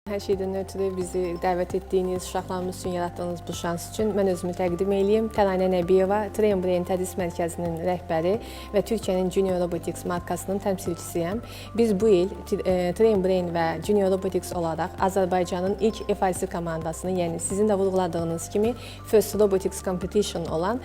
Hər şeydən ötürü bizi dəvət etdiyiniz, uşaqlarımız üçün yaratdığınız bu şans üçün mən özümü təqdim edeyim. Təranə Nəbiyeva, Train Brain Tədris Mərkəzinin rəhbəri və Türkiyənin Junior Robotics markasının təmsilçisiyəm. Biz bu il Train Brain və Junior Robotics olaraq Azərbaycanın ilk FRC komandasını, yəni sizin də vurğuladığınız kimi First Robotics Competition olan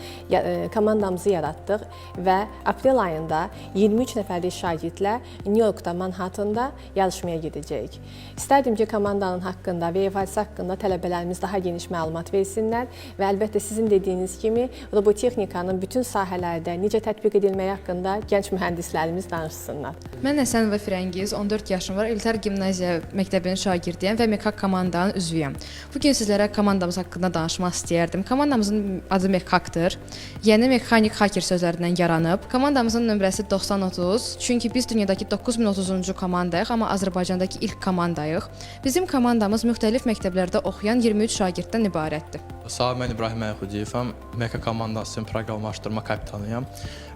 komandamızı yaratdıq və aprel ayında 23 nəfərlik şagirdlə New Yorkda, Manhattan'da yarışmaya gedəcəyik. İstərdim ki, komandanın haqqında və FRC haqqında tələbələrimiz daha geniş məlumat versinlər və əlbəttə sizin dediyiniz kimi robotexnikanın bütün sahələrdə necə tətbiq edilməyi haqqında gənc mühəndislərimiz danışsınlar. Mən Həsənova Firəngiz, 14 yaşım var, Elitər Gimnaziya məktəbinin şagirdiyəm və Mekak komandanın üzvüyəm. Bugün sizlərə komandamız haqqında danışmaq istəyərdim. Komandamızın adı Mekakdır. Yeni mexanik hacker sözlərindən yaranıb. Komandamızın nömrəsi 9030, çünki biz dünyadakı 9030-cu komandayıq, amma Azərbaycandakı ilk komandayıq. Bizim komandamız müxtəlif məktəblərdə oxuyan 23 şagirddən ibarətdir. Salam, mən İbrahim Məhudiyevəm, Mekak komandasının proqramlaşdırma kapitanıyam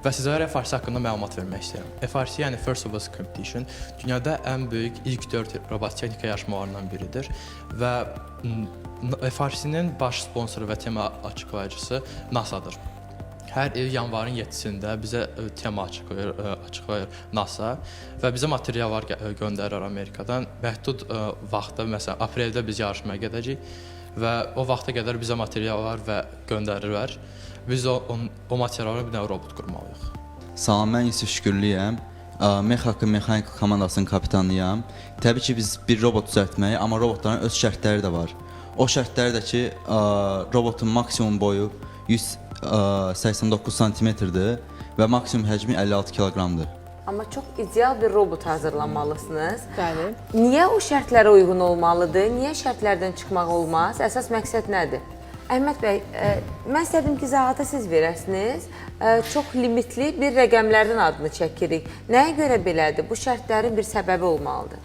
və sizlərə FRC haqqında məlumat vermək istəyirəm. FRC, yəni First Robotics Competition, dünyada ən böyük ilk 4 robot texnika yarışmalarından biridir və FRC-nin baş sponsoru və tema açıqlayıcısı NASA-dır. Hər il yanvarın 7-sində bizə tema açıqlayır NASA və bizə materiallar göndərir Amerikadan. Məhdud vaxtda, məsələn, apreldə biz yarışmaya gedəcəyik və o vaxta qədər bizə materiallar və göndərirlər. Biz o materialları bir dənə robot qurmalıyıq. Salam, mən Yusuf Şükürlüyəm. Mekakın mexanik komandasının kapitanıyam. Təbii ki, biz bir robot düzəltməyi, amma robotların öz şərtləri də var. O şərtləri də ki, robotun maksimum boyu 189 cm-dir və maksimum həcmi 56 kq-dır. Amma çox ideal bir robot hazırlamalısınız. Bəli. Niyə o şərtlərə uyğun olmalıdır? Niyə şərtlərdən çıxmaq olmaz? Əsas məqsəd nədir? Əhməd bəy, mən istədim ki, izahata siz verəsiniz. Çox limitli bir rəqəmlərdən adını çəkirik. Nəyə görə belədir? Bu şərtlərin bir səbəbi olmalıdır.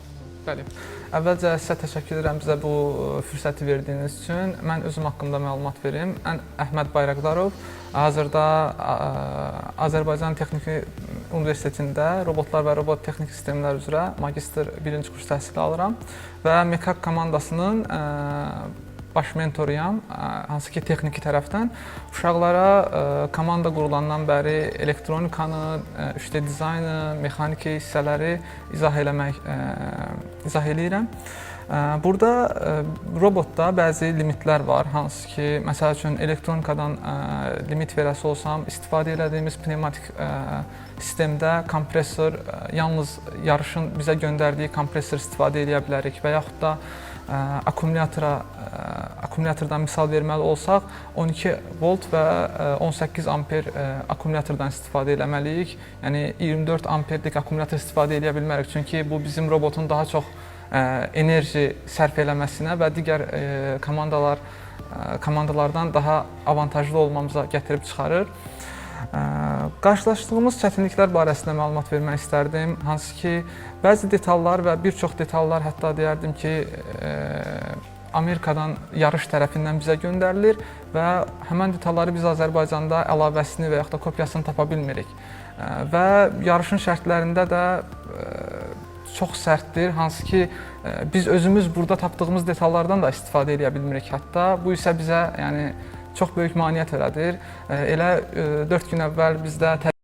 Bəli. Əvvəlcə sizə təşəkkür edirəm bizə bu fürsəti verdiyiniz üçün. Mən özüm haqqında məlumat verim. Mən Əhməd Bayraqdarov, hazırda Azərbaycan Texniki Universitetində robotlar və robot texnik sistemlər üzrə magistr 1-ci kurs təhsili alıram və Mekak komandasının baş mentoruyam, hansı ki texniki tərəfdən. Uşaqlara komanda qurulandan bəri elektronikanı, 3D dizaynı, mexaniki hissələri izah eləyirəm. Burada robotda bəzi limitlər var, hansı ki, məsəl üçün elektronikadan limit verəsi olsam, istifadə etdiyimiz pneumatik sistemdə kompresor, yalnız yarışın bizə göndərdiyi kompresor istifadə edə bilərik və yaxud da akkumulyatordan misal verməli olsaq, 12 volt və 18 amper akkumulyatordan istifadə etməliyik. Yəni 24 amperlik akkumulyator istifadə edə bilmərik, çünki bu bizim robotun daha çox enerji sərf eləməsinə və digər komandalardan daha avantajlı olmamıza gətirib çıxarır. Qarşılaşdığımız çətinliklər barəsində məlumat vermək istərdim. Hansı ki, bəzi detallar və bir çox detallar, hətta deyərdim ki, Amerikadan yarış tərəfindən bizə göndərilir və həmən detalları biz Azərbaycanda əlavəsini və yaxud da kopyasını tapa bilmirik. Və yarışın şərtlərində də çox sərtdir, hansı ki, biz özümüz burada tapdığımız detallardan da istifadə edə bilmirik hətta. Bu isə bizə çox böyük maneə törədir. Elə 4 gün əvvəl bizdə